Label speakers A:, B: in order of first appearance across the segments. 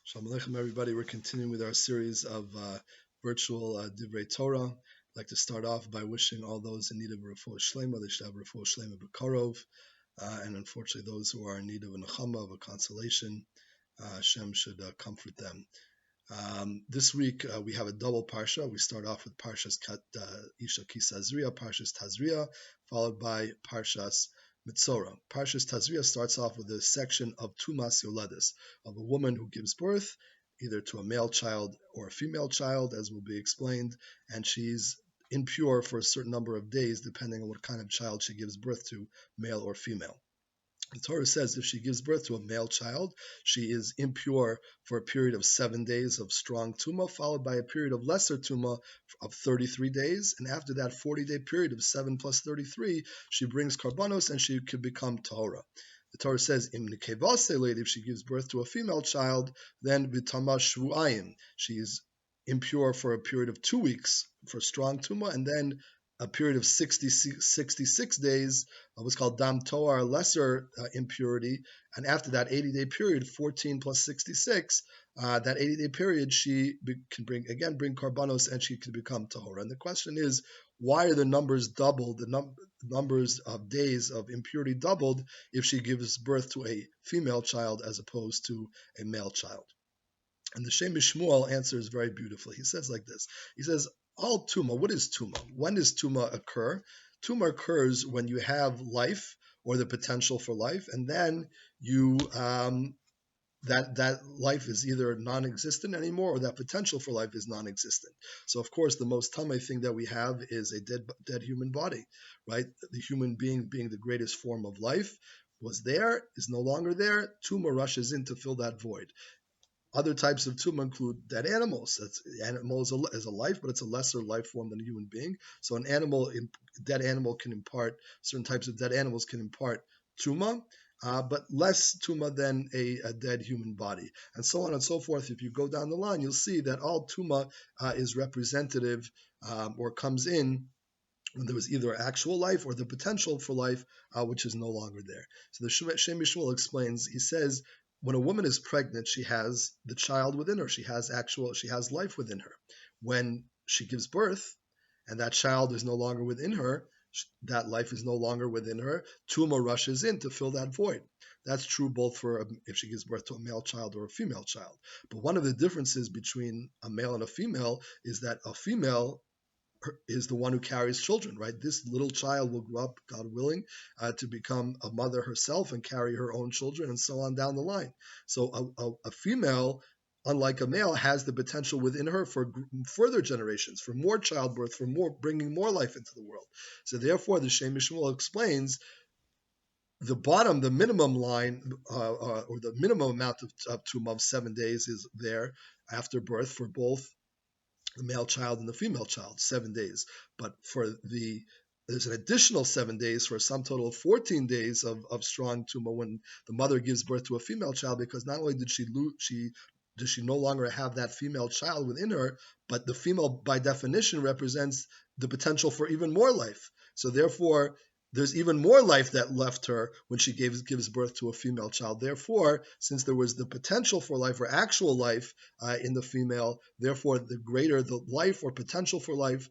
A: Shalom Aleichem, everybody. We're continuing with our series of virtual Divrei Torah. I'd like to start off by wishing all those in need of refuah shlema, they should have refuah shlema b'karov, and unfortunately those who are in need of a nechama, of a consolation, Hashem should comfort them. This week we have a double parsha. We start off with Parshas Parshas Tazria, followed by Parshas Metzora. Parshas Tazria starts off with a section of Tumas Yoledes, of a woman who gives birth either to a male child or a female child, as will be explained, and she's impure for a certain number of days, depending on what kind of child she gives birth to, male or female. The Torah says if she gives birth to a male child, she is impure for a period of 7 days of strong tumah, followed by a period of lesser tumah of 33 days. And after that 40-day period of 7 plus 33, she brings karbanos and she could become tahora. The Torah says, Im nikevase lady, if she gives birth to a female child, then v'tama shvu'ayim, she is impure for a period of 2 weeks for strong tumah, and then a period of 66 days of what's called dam toar, lesser impurity, and after that 80-day period, 14 plus 66, that 80-day period, she can bring karbanos and she can become tahora. And the question is, why are the numbers doubled, the numbers of days of impurity doubled if she gives birth to a female child as opposed to a male child? And the Shem Shmuel answers very beautifully. He says like this. He says, all tumah, what is tumah? When does tumah occur? Tumah occurs when you have life or the potential for life, and then you that life is either non-existent anymore or that potential for life is non-existent. So of course the most tamei thing that we have is a dead human body, right? The human being the greatest form of life was there, is no longer there. Tumah rushes in to fill that void. Other types of tumah include dead animals. Animal is a life, but it's a lesser life form than a human being. So dead animal can impart, certain types of dead animals can impart tumah, but less tumah than a dead human body. And so on and so forth. If you go down the line, you'll see that all tumah is representative or comes in when there was either actual life or the potential for life, which is no longer there. So the Shem Yishmael explains, he says, when a woman is pregnant, she has the child within her. She has life within her. When she gives birth, and that child is no longer within her, that life is no longer within her, tumah rushes in to fill that void. That's true both for if she gives birth to a male child or a female child. But one of the differences between a male and a female is that a female is the one who carries children, right? This little child will grow up, God willing, to become a mother herself and carry her own children and so on down the line. So a female, unlike a male, has the potential within her for further generations, for more childbirth, for bringing more life into the world. So therefore, the Shem Yishmael explains the minimum line, or the minimum amount of tumah of 7 days is there after birth for both the male child and the female child, 7 days. But there's an additional 7 days for a sum total of 14 days of strong tumah when the mother gives birth to a female child, because not only does she no longer have that female child within her, but the female by definition represents the potential for even more life. So therefore, there's even more life that left her when she gives birth to a female child. Therefore, since there was the potential for life or actual life in the female, therefore the greater the life or potential for life,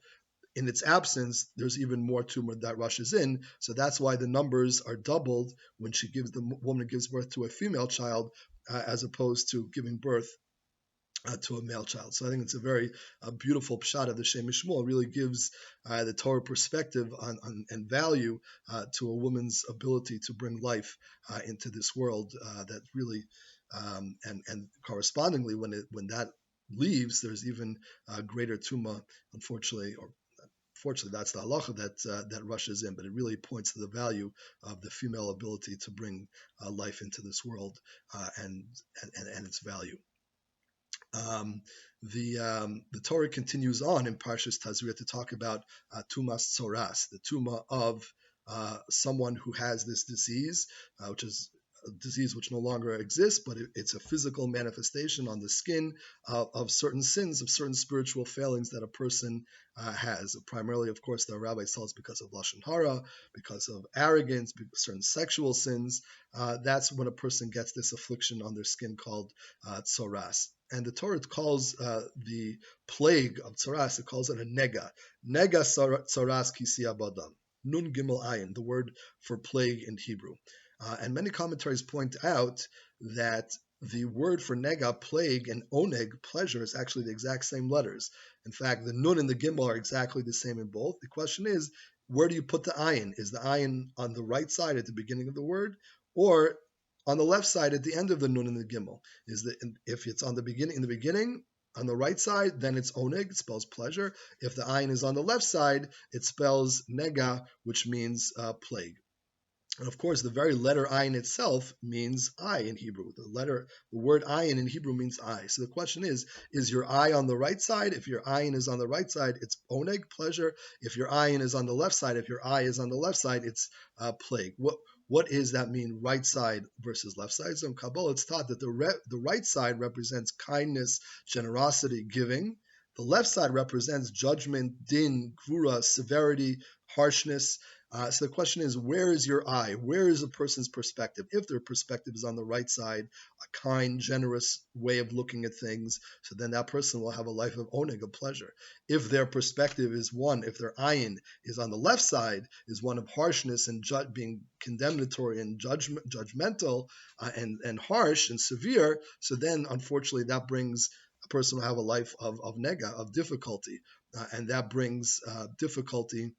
A: in its absence, there's even more tumah that rushes in. So that's why the numbers are doubled when the woman gives birth to a female child as opposed to giving birth to a male child. So I think it's a very beautiful pshat of the Shem Yishmael. It really gives the Torah perspective on and value to a woman's ability to bring life into this world. That really and correspondingly, when that leaves, there's even greater tumah. Unfortunately, or fortunately, that's the halacha that rushes in. But it really points to the value of the female ability to bring life into this world and its value. The Torah continues on in Parshas Tazria to talk about tumas tzoras, the tumah of someone who has this disease, which is disease which no longer exists, but it's a physical manifestation on the skin of certain sins, of certain spiritual failings that a person has. Primarily, of course, the rabbis tell us because of lashon hara, because of arrogance, because certain sexual sins. That's when a person gets this affliction on their skin called tzoras. And the Torah calls the plague of tzoras, it calls it a nega. Nega tzoras kisi abadam. Nun gimel ayin, the word for plague in Hebrew. And many commentaries point out that the word for nega, plague, and oneg, pleasure, is actually the exact same letters. In fact, the nun and the gimel are exactly the same in both. The question is, where do you put the ayin? Is the ayin on the right side at the beginning of the word, or on the left side at the end of the nun and the gimel? If it's on the beginning, on the right side, then it's oneg, it spells pleasure. If the ayin is on the left side, it spells nega, which means plague. And of course, the very letter ayin itself means eye in Hebrew. The word ayin in Hebrew means eye. So the question is your eye on the right side? If your ayin is on the right side, it's oneg, pleasure. If your ayin is on the left side, if your eye is on the left side, it's plague. What does that mean, right side versus left side? So in Kabbalah, it's taught that the right side represents kindness, generosity, giving. The left side represents judgment, din, gvura, severity, harshness. So the question is, where is your eye? Where is a person's perspective? If their perspective is on the right side, a kind, generous way of looking at things, so then that person will have a life of oneg, of pleasure. If their perspective is if their ayin is on the left side, is one of harshness and being condemnatory and judgmental and harsh and severe, so then unfortunately that brings a person will have a life of nega, of difficulty, and that brings difficulty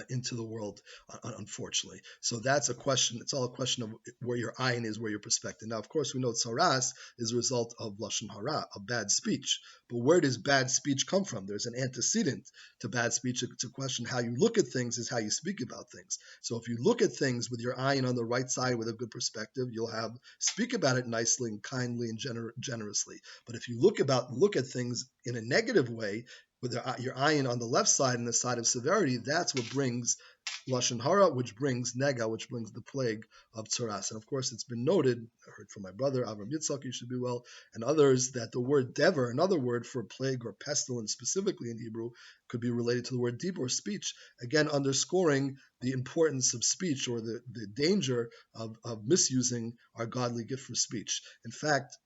A: into the world, unfortunately. So that's a question. It's all a question of where your ayin is, where your perspective. Now, of course, we know tzaras is a result of lashon hara, of bad speech. But where does bad speech come from? There's an antecedent to bad speech. It's a question how you look at things is how you speak about things. So if you look at things with your ayin on the right side with a good perspective, you'll speak about it nicely and kindly and generously. But if you look at things in a negative way, with your ayin on the left side and the side of severity, that's what brings lashon hara, which brings nega, which brings the plague of tzoras. And of course, it's been noted, I heard from my brother, Avram Yitzchak, you should be well, and others, that the word dever, another word for plague or pestilence specifically in Hebrew, could be related to the word dibur, speech, again underscoring the importance of speech or the danger of misusing our godly gift for speech. In fact,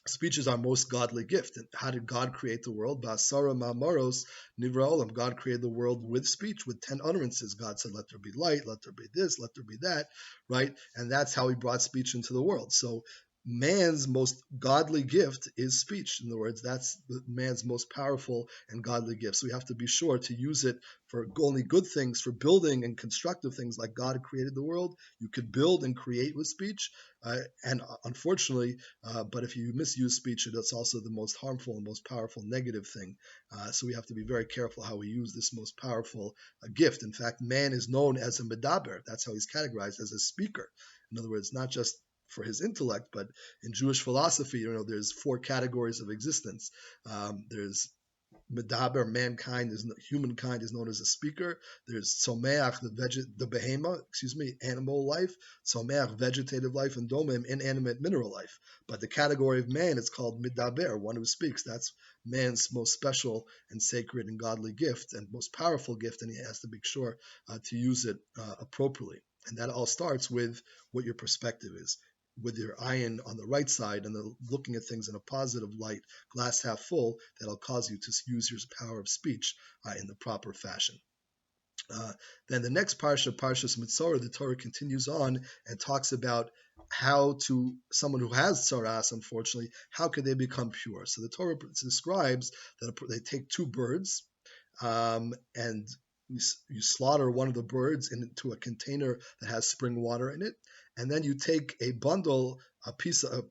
A: speech is our most godly gift. And how did God create the world? Ba'asara ma'amaros nivra olam. God created the world with speech, with 10 utterances. God said, let there be light, let there be this, let there be that, right? And that's how he brought speech into the world. So man's most godly gift is speech. In other words, that's man's most powerful and godly gift. So we have to be sure to use it for only good things, for building and constructive things like God created the world. You could build and create with speech. And unfortunately, but if you misuse speech, it's also the most harmful and most powerful negative thing. So we have to be very careful how we use this most powerful gift. In fact, man is known as a medaber. That's how he's categorized, as a speaker. In other words, not just for his intellect, but in Jewish philosophy, there's 4 categories of existence. There's medaber, humankind is known as a speaker. There's tzomeach, the behema, animal life, tzomeach, vegetative life, and domim, inanimate mineral life. But the category of man is called medaber, one who speaks. That's man's most special and sacred and godly gift and most powerful gift, and he has to be sure to use it appropriately. And that all starts with what your perspective is, with your ayin on the right side and looking at things in a positive light, glass half full, that'll cause you to use your power of speech in the proper fashion. Then the next parsha, Parshas Metzora, the Torah continues on and talks about how to, someone who has tzaras, unfortunately, how could they become pure? So the Torah describes that they take 2 birds and you slaughter one of the birds into a container that has spring water in it, and then you take a bundle, a piece of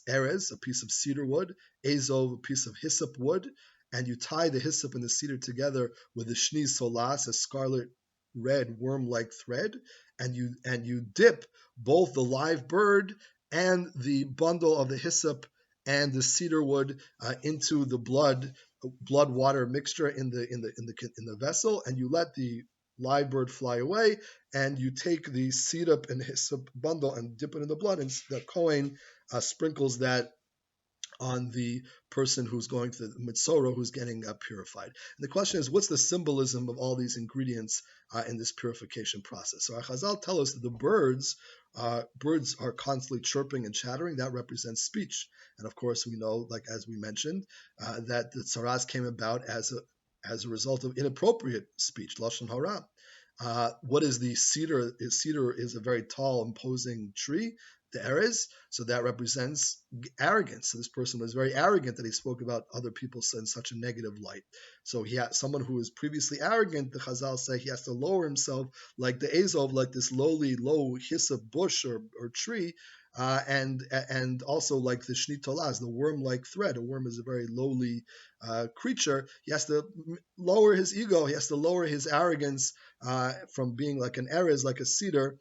A: erez, a piece of cedar wood, azov, a piece of hyssop wood, and you tie the hyssop and the cedar together with a shniz solas, a scarlet red worm-like thread, and you dip both the live bird and the bundle of the hyssop and the cedar wood into the blood water mixture in the vessel, and you let the live bird fly away, and you take the sirup and hyssop bundle and dip it in the blood, and the Kohen sprinkles that on the person who's going to the Metzora, who's getting purified. And the question is, what's the symbolism of all these ingredients in this purification process? So our Chazal tell us that the birds are constantly chirping and chattering. That represents speech. And of course, we know, like as we mentioned, that the tzaras came about as a result of inappropriate speech, lashon hara. What is the cedar? Cedar is a very tall, imposing tree, the erez, so that represents arrogance. So this person was very arrogant that he spoke about other people in such a negative light. So he had someone who was previously arrogant. The Chazal say he has to lower himself like the Azov, like this lowly, low hyssop bush or tree, and also like the Shnit Tolaz, the worm-like thread. A worm is a very lowly creature. He has to lower his ego. He has to lower his arrogance from being like an erez, like a cedar,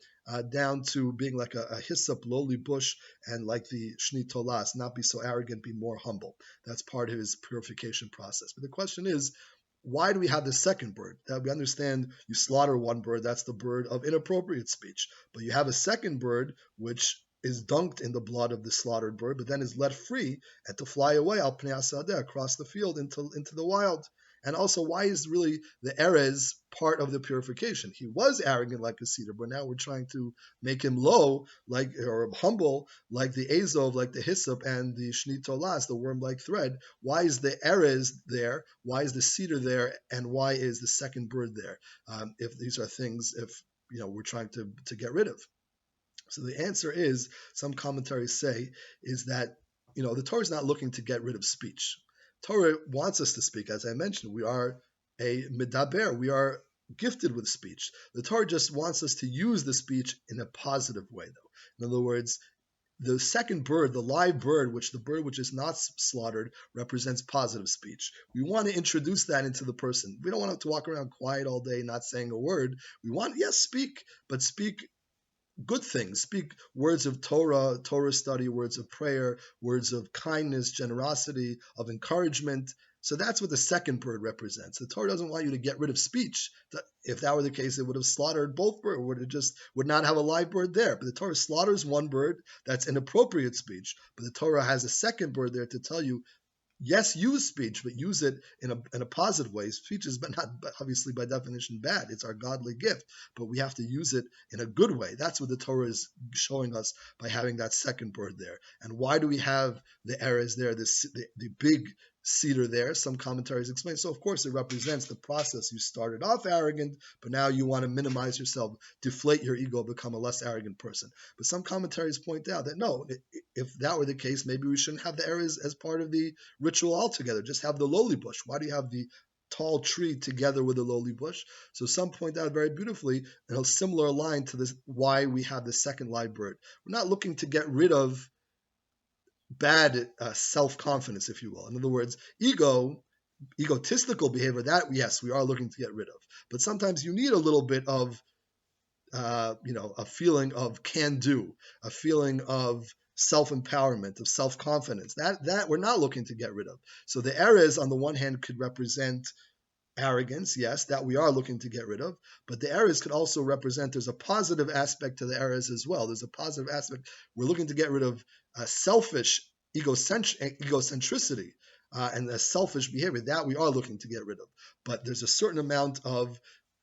A: down to being like a hyssop, lowly bush, and like the Shnit Tolaz, not be so arrogant, be more humble. That's part of his purification process. But the question is, why do we have the second bird? That we understand you slaughter one bird, that's the bird of inappropriate speech. But you have a second bird which is dunked in the blood of the slaughtered bird, but then is let free and to fly away al pnei hasadeh, across the field into the wild. And also, why is really the erez part of the purification? He was arrogant like a cedar, but now we're trying to make him low, like or humble, like the azov, like the hyssop, and the shnit tolas, the worm-like thread. Why is the erez there? Why is the cedar there? And why is the second bird there? If these are things, if we're trying to get rid of. So the answer is, some commentaries say, is that the Torah is not looking to get rid of speech. Torah wants us to speak. As I mentioned, we are a medaber. We are gifted with speech. The Torah just wants us to use the speech in a positive way, though. In other words, the second bird, the live bird, the bird which is not slaughtered, represents positive speech. We want to introduce that into the person. We don't want to walk around quiet all day, not saying a word. We want, yes, speak, but speak good things. Speak words of Torah study, words of prayer, words of kindness, generosity, of encouragement. So that's what the second bird represents. The Torah doesn't want you to get rid of speech. If that were the case, it would have slaughtered both birds, would not have a live bird there. But the Torah slaughters one bird, that's inappropriate speech. But the Torah has a second bird there to tell you, yes, use speech, but use it in a positive way. Speech is not obviously by definition bad. It's our godly gift, but we have to use it in a good way. That's what the Torah is showing us by having that second bird there. And why do we have the erez there, the big cedar there? Some commentaries explain. So of course it represents the process. You started off arrogant, but now you want to minimize yourself, deflate your ego, become a less arrogant person. But some commentaries point out that no, if that were the case, maybe we shouldn't have the erez as part of the ritual altogether. Just have the lowly bush. Why do you have the tall tree together with the lowly bush? So some point out very beautifully in a similar line to this, why we have the second live bird. We're not looking to get rid of bad self-confidence, if you will. In other words, egotistical behavior, that, yes, we are looking to get rid of. But sometimes you need a little bit of, a feeling of can-do, a feeling of self-empowerment, of self-confidence. That we're not looking to get rid of. So the erez, on the one hand, could represent arrogance, yes, that we are looking to get rid of. But the erez could also represent, there's a positive aspect to the erez as well. There's a positive aspect. We're looking to get rid of selfish egocentricity and a selfish behavior. That we are looking to get rid of. But there's a certain amount of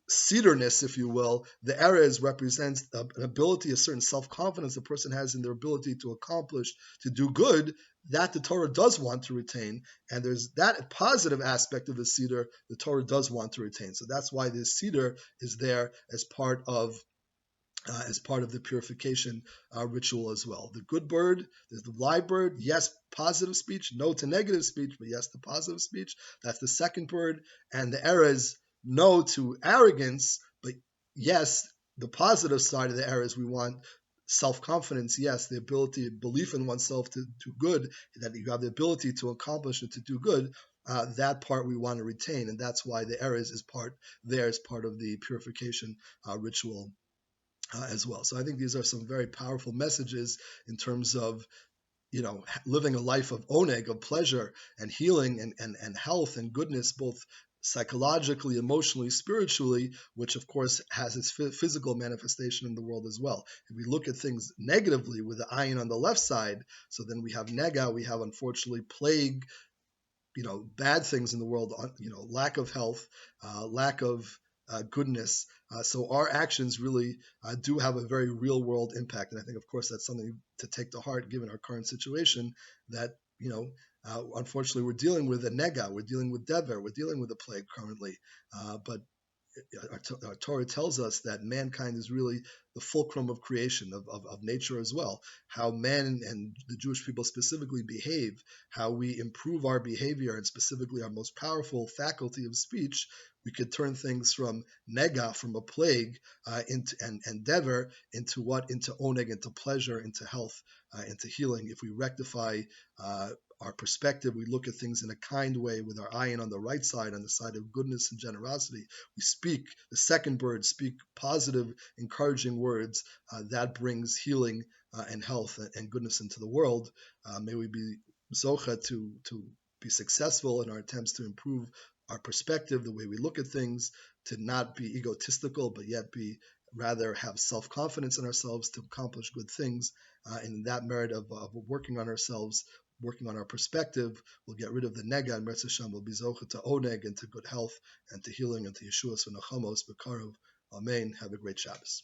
A: cedarness, if you will. The erez represents an ability, a certain self-confidence a person has in their ability to accomplish, to do good, that the Torah does want to retain. And there's that positive aspect of the cedar the Torah does want to retain. So that's why this cedar is there as part of the purification ritual as well. The good bird, there's the live bird, yes, positive speech, no to negative speech, but yes to positive speech. That's the second bird. And the erez, no to arrogance, but yes, the positive side of the erez, we want self-confidence, yes, the ability, belief in oneself to do good, that you have the ability to accomplish and to do good. That part we want to retain, and that's why the erez is part of the purification ritual as well. So I think these are some very powerful messages in terms of living a life of oneg, of pleasure and healing and health and goodness, both psychologically, emotionally, spiritually, which of course has its physical manifestation in the world as well. If we look at things negatively with the ayin on the left side, so then we have nega, we have unfortunately plague, bad things in the world, lack of health, lack of goodness. So our actions really do have a very real world impact. And I think, of course, that's something to take to heart given our current situation that, unfortunately, we're dealing with a nega, we're dealing with dever, we're dealing with a plague currently. But our Torah tells us that mankind is really the fulcrum of creation, of nature as well. How men and the Jewish people specifically behave, how we improve our behavior, and specifically our most powerful faculty of speech, we could turn things from nega, from a plague, into and dever, into what? Into oneg, into pleasure, into health, into healing. If we rectify our perspective, we look at things in a kind way with our ayin on the right side, on the side of goodness and generosity. We speak, the second bird, speak positive, encouraging words that brings healing and health and goodness into the world. May we be zocha to be successful in our attempts to improve our perspective, the way we look at things, to not be egotistical, but yet rather have self-confidence in ourselves to accomplish good things. And that merit of working on ourselves, working on our perspective, will get rid of the nega, and Meretz Hashem will be zocha to oneg and to good health and to healing and to Yeshuas v'nachamos b'karov. Amen. Have a great Shabbos.